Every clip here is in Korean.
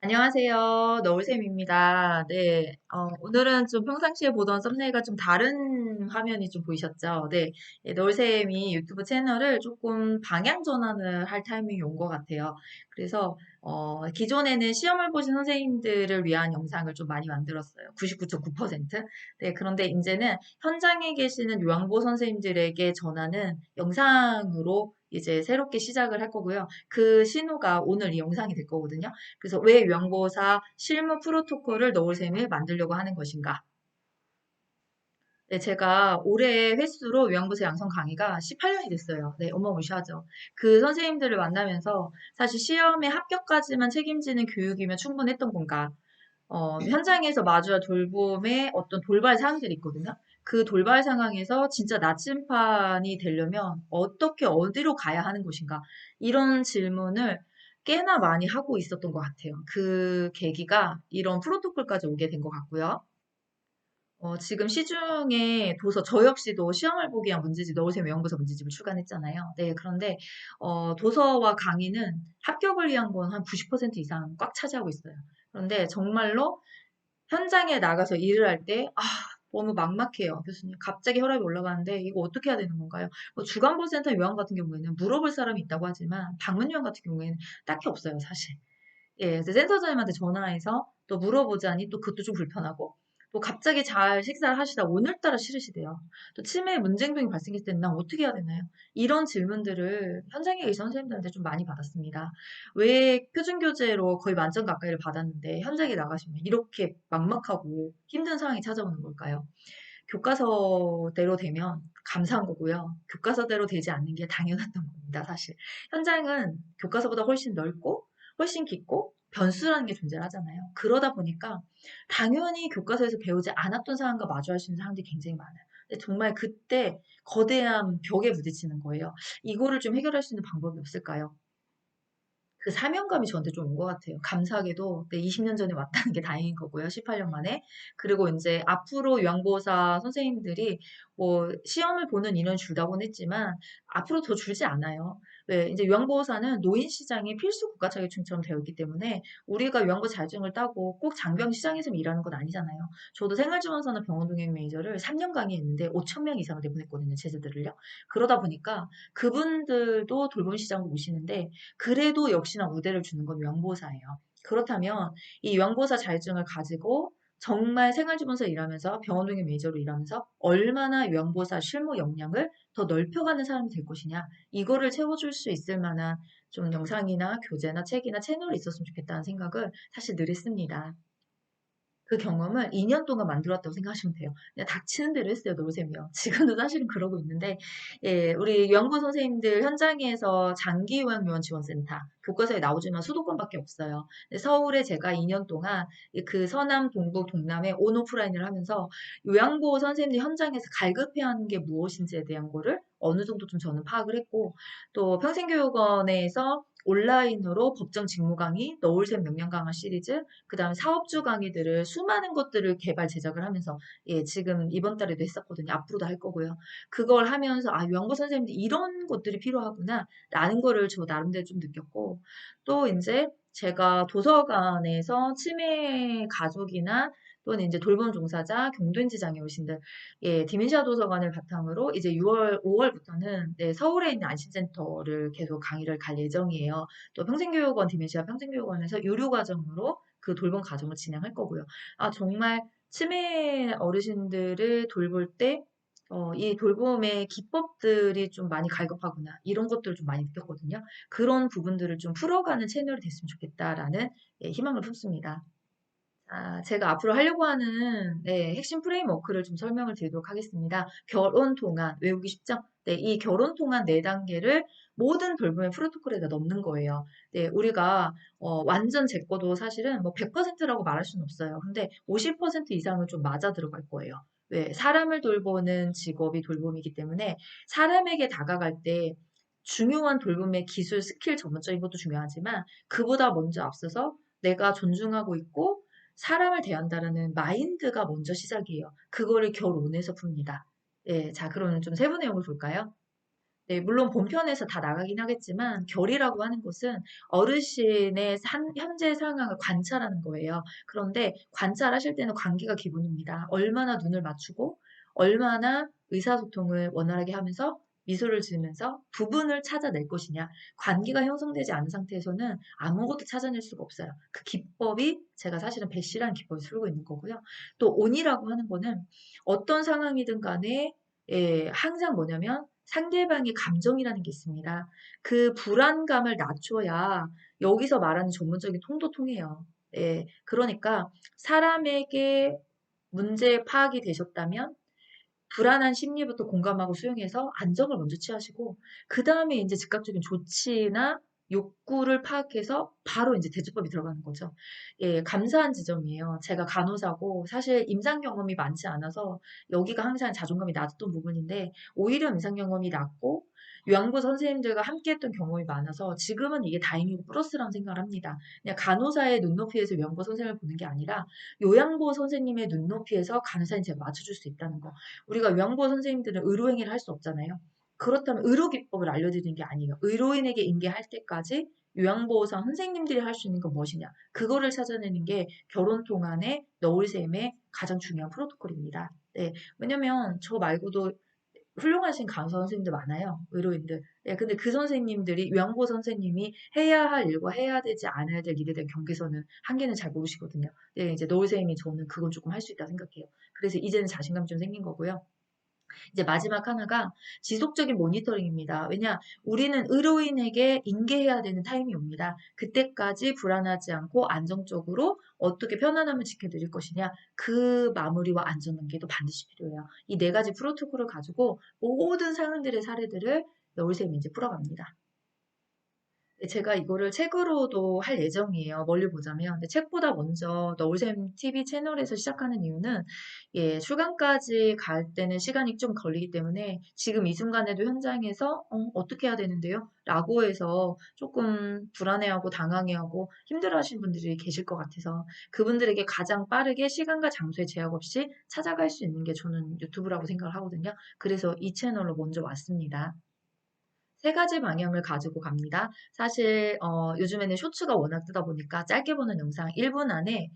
안녕하세요. 너울쌤입니다. 네, 오늘은 좀 평상시에 보던 썸네일과 좀 다른 화면이 좀 보이셨죠? 네, 너울쌤이 유튜브 채널을 조금 방향 전환을 할 타이밍이 온 것 같아요. 그래서 기존에는 시험을 보신 선생님들을 위한 영상을 좀 많이 만들었어요. 99.9%. 네, 그런데 이제는 현장에 계시는 요양보 선생님들에게 전하는 영상으로 이제 새롭게 시작을 할 거고요. 그 신호가 오늘 이 영상이 될 거거든요. 그래서 왜 요양보호사 실무 프로토콜을 너울쌤이 만들려고 하는 것인가? 네, 제가 올해 횟수로 요양보호사 양성 강의가 18년이 됐어요. 네, 어마무시하죠. 그 선생님들을 만나면서 사실 시험에 합격까지만 책임지는 교육이면 충분했던 건가? 현장에서 마주할 돌봄의 어떤 돌발 상황들이 있거든요. 그 돌발 상황에서 진짜 나침판이 되려면 어떻게 어디로 가야 하는 것인가? 이런 질문을 꽤나 많이 하고 있었던 것 같아요. 그 계기가 이런 프로토콜까지 오게 된 것 같고요. 지금 시중에 도서, 저 역시도 시험을 보기 위한 문제집, 너울쌤 외영부서 문제집을 출간했잖아요. 네, 그런데, 도서와 강의는 합격을 위한 건 한 90% 이상 꽉 차지하고 있어요. 그런데 정말로 현장에 나가서 일을 할 때, 너무 막막해요, 교수님. 갑자기 혈압이 올라가는데, 이거 어떻게 해야 되는 건가요? 뭐 주간보센터 요양 같은 경우에는 물어볼 사람이 있다고 하지만, 방문 요양 같은 경우에는 딱히 없어요, 사실. 예, 그래서 센터장님한테 전화해서 또 물어보자니 또 그것도 좀 불편하고, 또 갑자기 잘 식사를 하시다 오늘따라 싫으시대요. 또 치매에 문제 행동이 발생했을 때는 난 어떻게 해야 되나요? 이런 질문들을 현장에 계신 선생님들한테 좀 많이 받았습니다. 왜 표준교재로 거의 만점 가까이를 받았는데 현장에 나가시면 이렇게 막막하고 힘든 상황이 찾아오는 걸까요? 교과서대로 되면 감사한 거고요. 교과서대로 되지 않는 게 당연했던 겁니다, 사실. 현장은 교과서보다 훨씬 넓고, 훨씬 깊고, 변수라는 게 존재하잖아요. 그러다 보니까 당연히 교과서에서 배우지 않았던 사람과 마주할 수 있는 사람들이 굉장히 많아요. 근데 정말 그때 거대한 벽에 부딪히는 거예요. 이거를 좀 해결할 수 있는 방법이 없을까요? 그 사명감이 저한테 좀 온 것 같아요. 감사하게도 네, 20년 전에 왔다는 게 다행인 거고요. 18년 만에. 그리고 이제 앞으로 요양보호사 선생님들이 뭐 시험을 보는 인원 줄다고는 했지만 앞으로 더 줄지 않아요. 왜 이제 요양보호사는 노인 시장의 필수 국가 자격증처럼 되어 있기 때문에 우리가 요양보 자격증을 따고 꼭 장병 시장에서 일하는 건 아니잖아요. 저도 생활지원사나 병원 동행 매니저를 3년 강의했는데 5천 명 이상을 내보냈거든요. 제자들을요. 그러다 보니까 그분들도 돌봄 시장으로 오시는데 그래도 역시나 우대를 주는 건 요양보호사예요. 그렇다면 이 요양보호사 자격증을 가지고 정말 생활지원사 일하면서 병원 동행 매니저로 일하면서 얼마나 요양보호사 실무 역량을 더 넓혀가는 사람이 될 것이냐 이거를 채워줄 수 있을 만한 좀 영상이나 교재나 책이나 채널이 있었으면 좋겠다는 생각을 사실 늘 했습니다. 그 경험을 2년 동안 만들었다고 생각하시면 돼요. 그냥 닥치는 대로 했어요, 노잼이요. 지금도 사실은 그러고 있는데, 예, 우리 연구 선생님들 현장에서 장기요양요원지원센터, 교과서에 나오지만 수도권밖에 없어요. 근데 서울에 제가 2년 동안 그 서남, 동북, 동남에 온오프라인을 하면서 요양보호 선생님들 현장에서 갈급해야 하는 게 무엇인지에 대한 거를 어느 정도 좀 저는 파악을 했고, 또 평생교육원에서 온라인으로 법정 직무 강의, 너울샘 명령 강화 시리즈, 그다음에 사업주 강의들을 수많은 것들을 개발 제작을 하면서 예, 지금 이번 달에도 했었거든요. 앞으로도 할 거고요. 그걸 하면서 요양보 선생님들 이런 것들이 필요하구나라는 거를 저 나름대로 좀 느꼈고 또 이제 제가 도서관에서 치매 가족이나 또는 이제 돌봄 종사자, 경도인지 장애 어르신들, 예, 디멘시아 도서관을 바탕으로 이제 6월, 5월부터는 네, 서울에 있는 안심센터를 계속 강의를 갈 예정이에요. 또 평생교육원, 디멘시아 평생교육원에서 유료 과정으로 그 돌봄 과정을 진행할 거고요. 정말 치매 어르신들을 돌볼 때, 이 돌봄의 기법들이 좀 많이 갈급하구나. 이런 것들을 좀 많이 느꼈거든요. 그런 부분들을 좀 풀어가는 채널이 됐으면 좋겠다라는 예, 희망을 품습니다. 제가 앞으로 하려고 하는 네, 핵심 프레임워크를 좀 설명을 드리도록 하겠습니다. 결혼 동안 외우기 쉽죠? 네, 이 결혼 동안 네 단계를 모든 돌봄의 프로토콜에다 넣는 거예요. 네, 우리가 완전 제 거도 사실은 뭐 100%라고 말할 수는 없어요. 근데 50% 이상은 좀 맞아 들어갈 거예요. 왜? 사람을 돌보는 직업이 돌봄이기 때문에 사람에게 다가갈 때 중요한 돌봄의 기술, 스킬 전문적인 것도 중요하지만 그보다 먼저 앞서서 내가 존중하고 있고 사람을 대한다라는 마인드가 먼저 시작이에요. 그거를 결혼에서 풉니다. 예, 자, 그럼 좀 세부 내용을 볼까요? 네, 물론 본편에서 다 나가긴 하겠지만 결이라고 하는 것은 어르신의 현재 상황을 관찰하는 거예요. 그런데 관찰하실 때는 관계가 기본입니다. 얼마나 눈을 맞추고 얼마나 의사소통을 원활하게 하면서 미소를 지으면서 부분을 찾아낼 것이냐. 관계가 형성되지 않은 상태에서는 아무것도 찾아낼 수가 없어요. 그 기법이 제가 사실은 배시라는 기법을 쓰고 있는 거고요. 또 온이라고 하는 거는 어떤 상황이든 간에 항상 뭐냐면 상대방의 감정이라는 게 있습니다. 그 불안감을 낮춰야 여기서 말하는 전문적인 통도 통해요. 그러니까 사람에게 문제 파악이 되셨다면 불안한 심리부터 공감하고 수용해서 안정을 먼저 취하시고 그 다음에 이제 즉각적인 조치나 욕구를 파악해서 바로 이제 대처법이 들어가는 거죠. 감사한 지점이에요. 제가 간호사고 사실 임상 경험이 많지 않아서 여기가 항상 자존감이 낮았던 부분인데 오히려 임상 경험이 낮고 요양보 선생님들과 함께 했던 경험이 많아서 지금은 이게 다행이고 플러스라는 생각을 합니다. 그냥 간호사의 눈높이에서 요양보 선생님을 보는 게 아니라 요양보 선생님의 눈높이에서 간호사인 제가 맞춰줄 수 있다는 거. 우리가 요양보호 선생님들은 의료행위를 할 수 없잖아요. 그렇다면 의료기법을 알려드리는 게 아니에요. 의료인에게 인계할 때까지 요양보호사 선생님들이 할 수 있는 건 무엇이냐. 그거를 찾아내는 게 결혼 동안의 너울샘의 가장 중요한 프로토콜입니다. 네, 왜냐면 저 말고도 훌륭하신 간호사 선생님들 많아요. 의료인들. 근데 그 선생님들이 요양보호 선생님이 해야 할 일과 해야 되지 않아야 될 일에 대한 경계선은 한계는 잘 모르시거든요. 이제 노을쌤이 저는 그건 조금 할 수 있다 생각해요. 그래서 이제는 자신감이 좀 생긴 거고요. 이제 마지막 하나가 지속적인 모니터링입니다. 왜냐, 우리는 의료인에게 인계해야 되는 타임이 옵니다. 그때까지 불안하지 않고 안정적으로 어떻게 편안함을 지켜드릴 것이냐, 그 마무리와 안전관계도 반드시 필요해요. 이 네 가지 프로토콜을 가지고 모든 상황들의 사례들을 너울쌤이 이제 풀어갑니다. 제가 이거를 책으로도 할 예정이에요. 멀리 보자면. 근데 책보다 먼저 너울샘 TV 채널에서 시작하는 이유는 출간까지 갈 때는 시간이 좀 걸리기 때문에 지금 이 순간에도 현장에서 어떻게 해야 되는데요? 라고 해서 조금 불안해하고 당황해하고 힘들어하시는 분들이 계실 것 같아서 그분들에게 가장 빠르게 시간과 장소에 제약 없이 찾아갈 수 있는 게 저는 유튜브라고 생각을 하거든요. 그래서 이 채널로 먼저 왔습니다. 세 가지 방향을 가지고 갑니다. 사실 요즘에는 쇼츠가 워낙 뜨다 보니까 짧게 보는 영상 1분 안에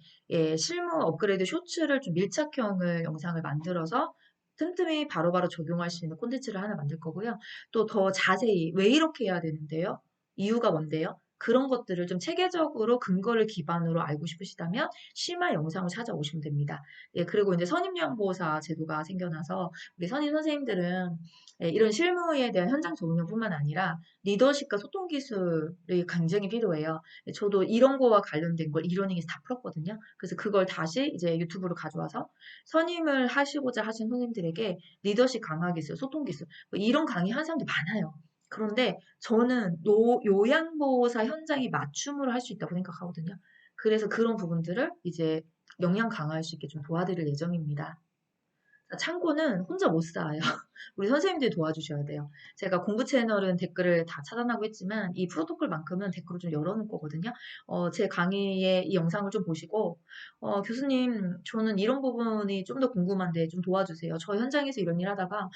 실무 업그레이드 쇼츠를 좀 밀착형을 영상을 만들어서 틈틈이 바로바로 적용할 수 있는 콘텐츠를 하나 만들 거고요. 또 더 자세히 왜 이렇게 해야 되는데요? 이유가 뭔데요? 그런 것들을 좀 체계적으로 근거를 기반으로 알고 싶으시다면 심화 영상을 찾아오시면 됩니다. 그리고 이제 선임요양보호사 제도가 생겨나서 우리 선임 선생님들은 이런 실무에 대한 현장 적응뿐만 아니라 리더십과 소통 기술이 굉장히 필요해요. 저도 이런 거와 관련된 걸 이러닝에서 다 풀었거든요. 그래서 그걸 다시 이제 유튜브로 가져와서 선임을 하시고자 하신 선생님들에게 리더십 강화 기술, 소통 기술 뭐 이런 강의 하는 사람들이 많아요. 그런데 저는 요양보호사 현장에 맞춤으로 할 수 있다고 생각하거든요. 그래서 그런 부분들을 이제 역량 강화할 수 있게 좀 도와드릴 예정입니다. 창고는 혼자 못 쌓아요. 우리 선생님들이 도와주셔야 돼요. 제가 공부 채널은 댓글을 다 차단하고 했지만 이 프로토콜만큼은 댓글을 좀 열어놓을 거거든요. 제 강의의 이 영상을 좀 보시고 교수님 저는 이런 부분이 좀 더 궁금한데 좀 도와주세요. 저 현장에서 이런 일 하다가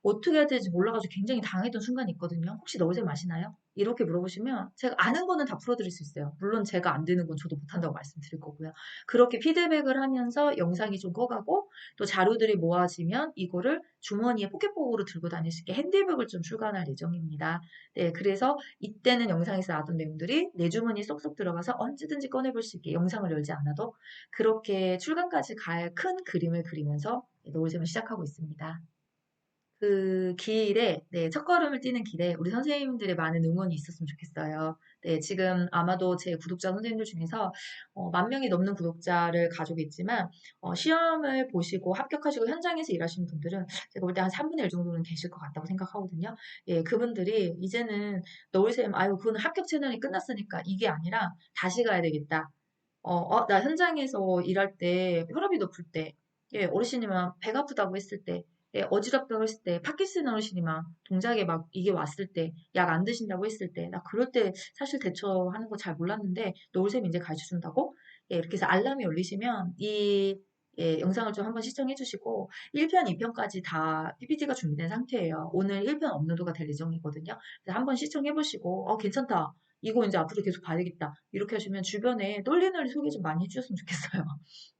어떻게 해야 될지 몰라가지고 굉장히 당했던 순간이 있거든요. 혹시 너울샘 아시나요? 이렇게 물어보시면 제가 아는 거는 다 풀어드릴 수 있어요. 물론 제가 안 되는 건 저도 못한다고 말씀드릴 거고요. 그렇게 피드백을 하면서 영상이 좀 커가고 또 자료들이 모아지면 이거를 주머니에 포켓복으로 들고 다닐 수 있게 핸디백을 좀 출간할 예정입니다. 네, 그래서 이때는 영상에서 나왔던 내용들이 내 주머니에 쏙쏙 들어가서 언제든지 꺼내볼 수 있게 영상을 열지 않아도 그렇게 출간까지 갈 큰 그림을 그리면서 노을샘을 시작하고 있습니다. 그 길에, 첫걸음을 뛰는 길에 우리 선생님들의 많은 응원이 있었으면 좋겠어요. 지금 아마도 제 구독자 선생님들 중에서 10,000명이 넘는 구독자를 가지고 있지만, 시험을 보시고 합격하시고 현장에서 일하시는 분들은 제가 볼 때 한 3분의 1 정도는 계실 것 같다고 생각하거든요. 그분들이 이제는 너울샘, 아유, 그거는 합격 채널이 끝났으니까 이게 아니라 다시 가야 되겠다. 나 현장에서 일할 때 혈압이 높을 때, 어르신이 막 배가 아프다고 했을 때, 어지럽다고 했을 때, 파킨슨 어르신이 막 동작에 막 이게 왔을 때, 약 안 드신다고 했을 때, 나 그럴 때 사실 대처하는 거 잘 몰랐는데, 노을샘이 이제 가르쳐 준다고? 이렇게 해서 알람이 울리시면 이 예, 영상을 좀 한번 시청해 주시고 1편, 2편까지 다 PPT가 준비된 상태예요. 오늘 1편 업로드가 될 예정이거든요. 그래서 한번 시청해 보시고 괜찮다. 이거 이제 앞으로 계속 봐야겠다. 이렇게 하시면 주변에 널리 소개 좀 많이 해주셨으면 좋겠어요.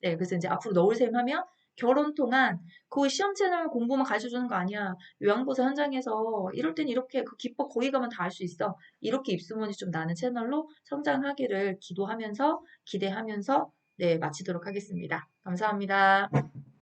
네, 그래서 이제 앞으로 너울샘 하면 결혼 통한 그 시험 채널 공부만 가르쳐주는 거 아니야. 요양보사 현장에서 이럴 땐 이렇게 그 기법 거기 가면 다 알 수 있어. 이렇게 입소문이 좀 나는 채널로 성장하기를 기도하면서 기대하면서 네, 마치도록 하겠습니다. 감사합니다.